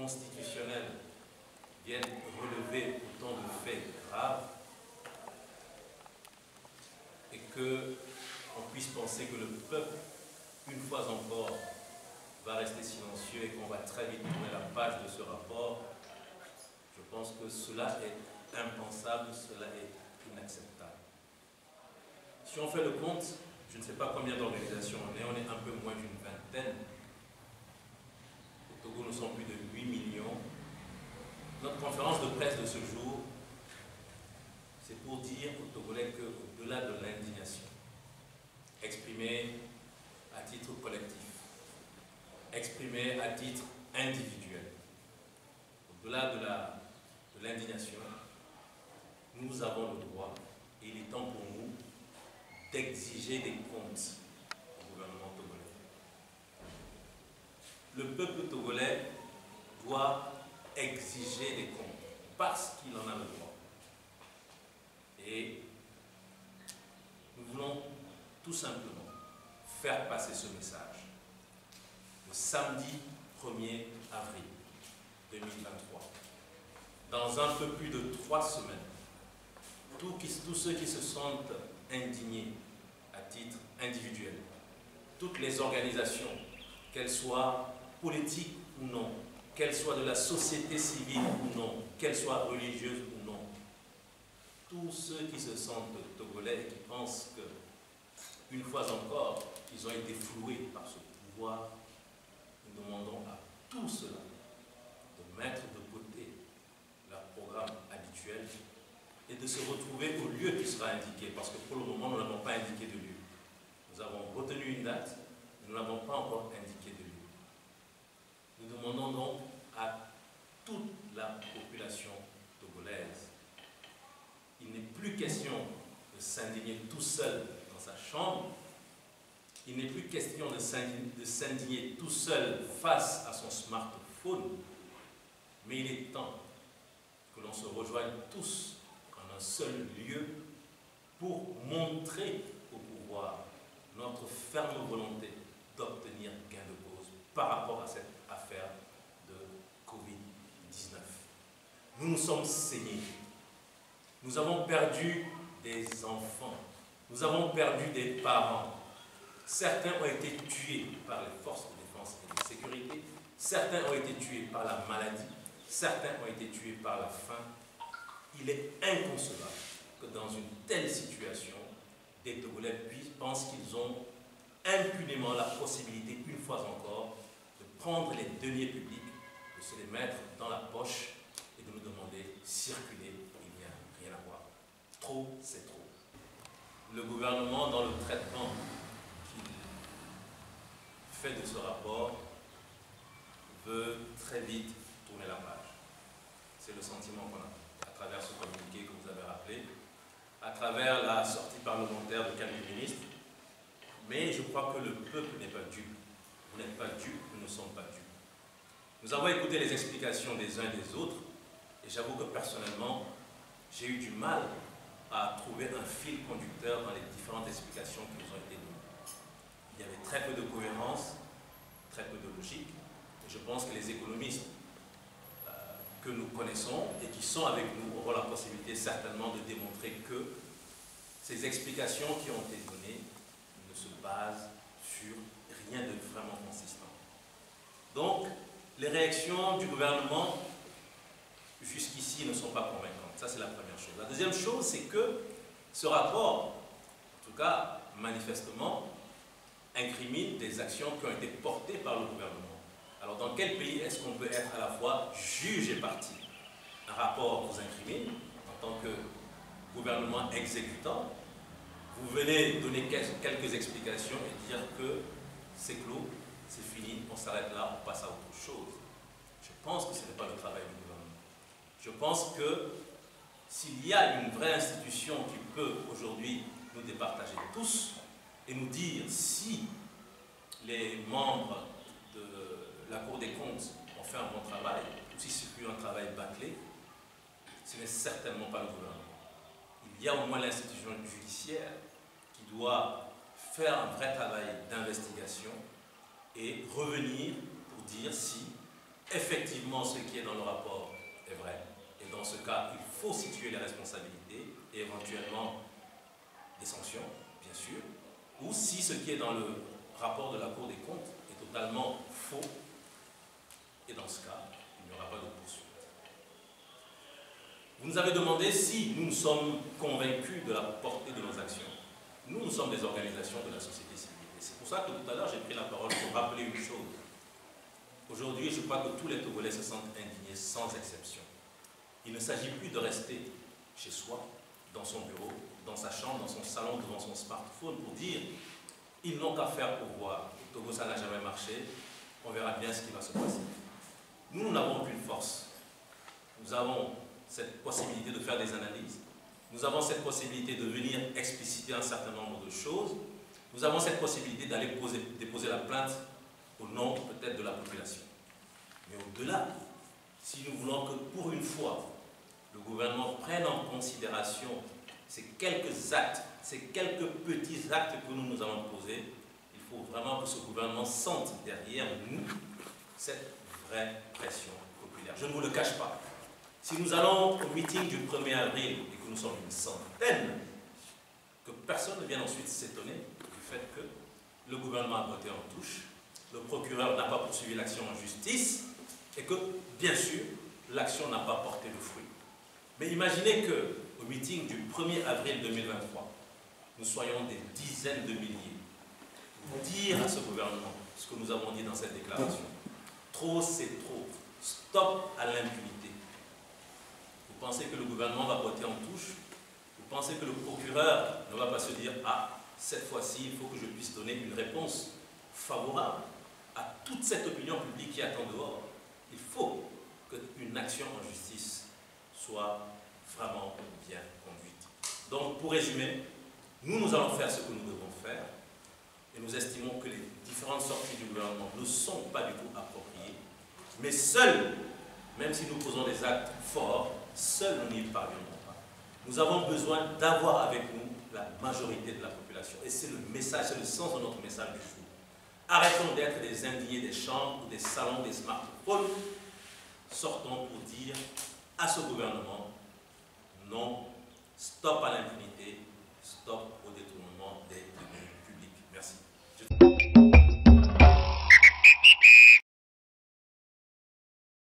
constitutionnel vienne relever autant de faits graves et qu'on puisse penser que le peuple, une fois encore, va rester silencieux et qu'on va très vite tourner la page de ce rapport, je pense que cela est impensable, cela est inacceptable. Si on fait le compte, je ne sais pas combien d'organisations on est un peu moins d'une vingtaine. Au Togo, nous sommes plus de 8 millions. Notre conférence de presse de ce jour, c'est pour dire aux Togolais qu'au-delà de l'indignation, exprimée à titre collectif, exprimée à titre individuel, au-delà de l'indignation, nous avons le droit, et il est temps pour nous, d'exiger des comptes au gouvernement togolais. Le peuple togolais doit exiger des comptes parce qu'il en a le droit. Et nous voulons tout simplement faire passer ce message. Le samedi 1er avril 2023, dans un peu plus de 3 semaines, tous ceux qui se sentent indignés à titre individuel, toutes les organisations, qu'elles soient politiques ou non, qu'elles soient de la société civile ou non, qu'elles soient religieuses ou non, tous ceux qui se sentent togolais et qui pensent que, une fois encore, ils ont été floués par ce pouvoir, nous demandons à tout cela de mettre de côté leur programme habituel et de se retrouver au lieu qui sera indiqué, parce que pour le moment, nous n'avons pas indiqué de lieu. Nous avons retenu une date, mais nous n'avons pas encore indiqué de lieu. Nous demandons donc à toute la population togolaise, il n'est plus question de s'indigner tout seul dans sa chambre, il n'est plus question de s'indigner tout seul face à son smartphone, mais il est temps que l'on se rejoigne tous en un seul lieu pour montrer au pouvoir notre ferme volonté d'obtenir gain de cause par rapport à cette affaire de Covid-19. Nous nous sommes saignés. Nous avons perdu des enfants. Nous avons perdu des parents. Certains ont été tués par les forces de défense et de sécurité. Certains ont été tués par la maladie. Certains ont été tués par la faim. Il est inconcevable que dans une telle situation, des Togolais pensent qu'ils ont impunément la possibilité, une fois encore, de prendre les deniers publics, de se les mettre dans la poche et de nous demander circuler, il n'y a rien à voir. Trop, c'est trop. Le gouvernement, dans le traitement qu'il fait de ce rapport, veut très vite tourner la page. C'est le sentiment qu'on a à travers ce communiqué que vous avez rappelé, à travers la sortie parlementaire de quelques ministres. Mais je crois que le peuple n'est pas dupe. Vous n'êtes pas dupe, nous ne sommes pas dupes. Nous avons écouté les explications des uns et des autres, et j'avoue que personnellement, j'ai eu du mal à trouver un fil conducteur dans les différentes explications qui nous ont été données. Il y avait très peu de cohérence, très peu de logique, et je pense que les économistes que nous connaissons et qui sont avec nous auront la possibilité certainement de démontrer que ces explications qui ont été données ne se basent sur rien de vraiment consistant. Donc, les réactions du gouvernement jusqu'ici ne sont pas convaincantes. Ça, c'est la première chose. La deuxième chose, c'est que ce rapport, en tout cas manifestement, incrimine des actions qui ont été portées par le gouvernement. Alors, dans quel pays est-ce qu'on peut être à la fois juge et partie? Un rapport vous incrimine en tant que gouvernement exécutant. Vous venez donner quelques explications et dire que c'est clos, c'est fini, on s'arrête là, on passe à autre chose. Je pense que ce n'est pas le travail du gouvernement. Je pense que s'il y a une vraie institution qui peut aujourd'hui nous départager tous et nous dire si les membres de la Cour des comptes ont fait un bon travail, ou si c'est plus un travail bâclé, ce n'est certainement pas le gouvernement. Il y a au moins l'institution judiciaire qui doit faire un vrai travail d'investigation et revenir pour dire si effectivement ce qui est dans le rapport est vrai, et dans ce cas, il faut situer les responsabilités et éventuellement des sanctions, bien sûr, ou si ce qui est dans le rapport de la Cour des comptes est totalement faux, et dans ce cas, il n'y aura pas de poursuite. Vous nous avez demandé si nous sommes convaincus de la portée de nos actions. Nous sommes des organisations de la société civile. Et c'est pour ça que tout à l'heure, j'ai pris la parole pour rappeler une chose. Aujourd'hui, je crois que tous les Togolais se sentent indignés sans exception. Il ne s'agit plus de rester chez soi, dans son bureau, dans sa chambre, dans son salon, devant son smartphone pour dire « ils n'ont qu'à faire pour voir. Au Togo, ça n'a jamais marché. On verra bien ce qui va se passer. » Nous n'avons aucune force. Nous avons cette possibilité de faire des analyses. Nous avons cette possibilité de venir expliciter un certain nombre de choses. Nous avons cette possibilité d'aller déposer la plainte au nom peut-être de la population. Mais au-delà, si nous voulons que pour une fois, le gouvernement prenne en considération ces quelques actes, ces quelques petits actes que nous allons poser, il faut vraiment que ce gouvernement sente derrière nous cette vraie pression populaire. Je ne vous le cache pas. Si nous allons au meeting du 1er avril et que nous sommes une centaine, que personne ne vienne ensuite s'étonner du fait que le gouvernement a voté en touche, le procureur n'a pas poursuivi l'action en justice et que, bien sûr, l'action n'a pas porté le fruit. Mais imaginez qu'au meeting du 1er avril 2023, nous soyons des dizaines de milliers pour dire à ce gouvernement ce que nous avons dit dans cette déclaration. Trop, c'est trop. Stop à l'impunité. Vous pensez que le gouvernement va voter en touche? Vous pensez que le procureur ne va pas se dire « Ah, cette fois-ci, il faut que je puisse donner une réponse favorable à toute cette opinion publique qui attend dehors. » Il faut qu'une action en justice soit vraiment bien conduite. Donc, pour résumer, nous allons faire ce que nous devons faire et nous estimons que les différentes sorties du gouvernement ne sont pas du tout appropriées, mais seuls, même si nous posons des actes forts, seuls nous n'y parviendrons pas. Nous avons besoin d'avoir avec nous la majorité de la population. Et c'est le message, c'est le sens de notre message du jour. Arrêtons d'être des indignés des chambres, des salons, des smartphones. Sortons pour dire à ce gouvernement non, stop à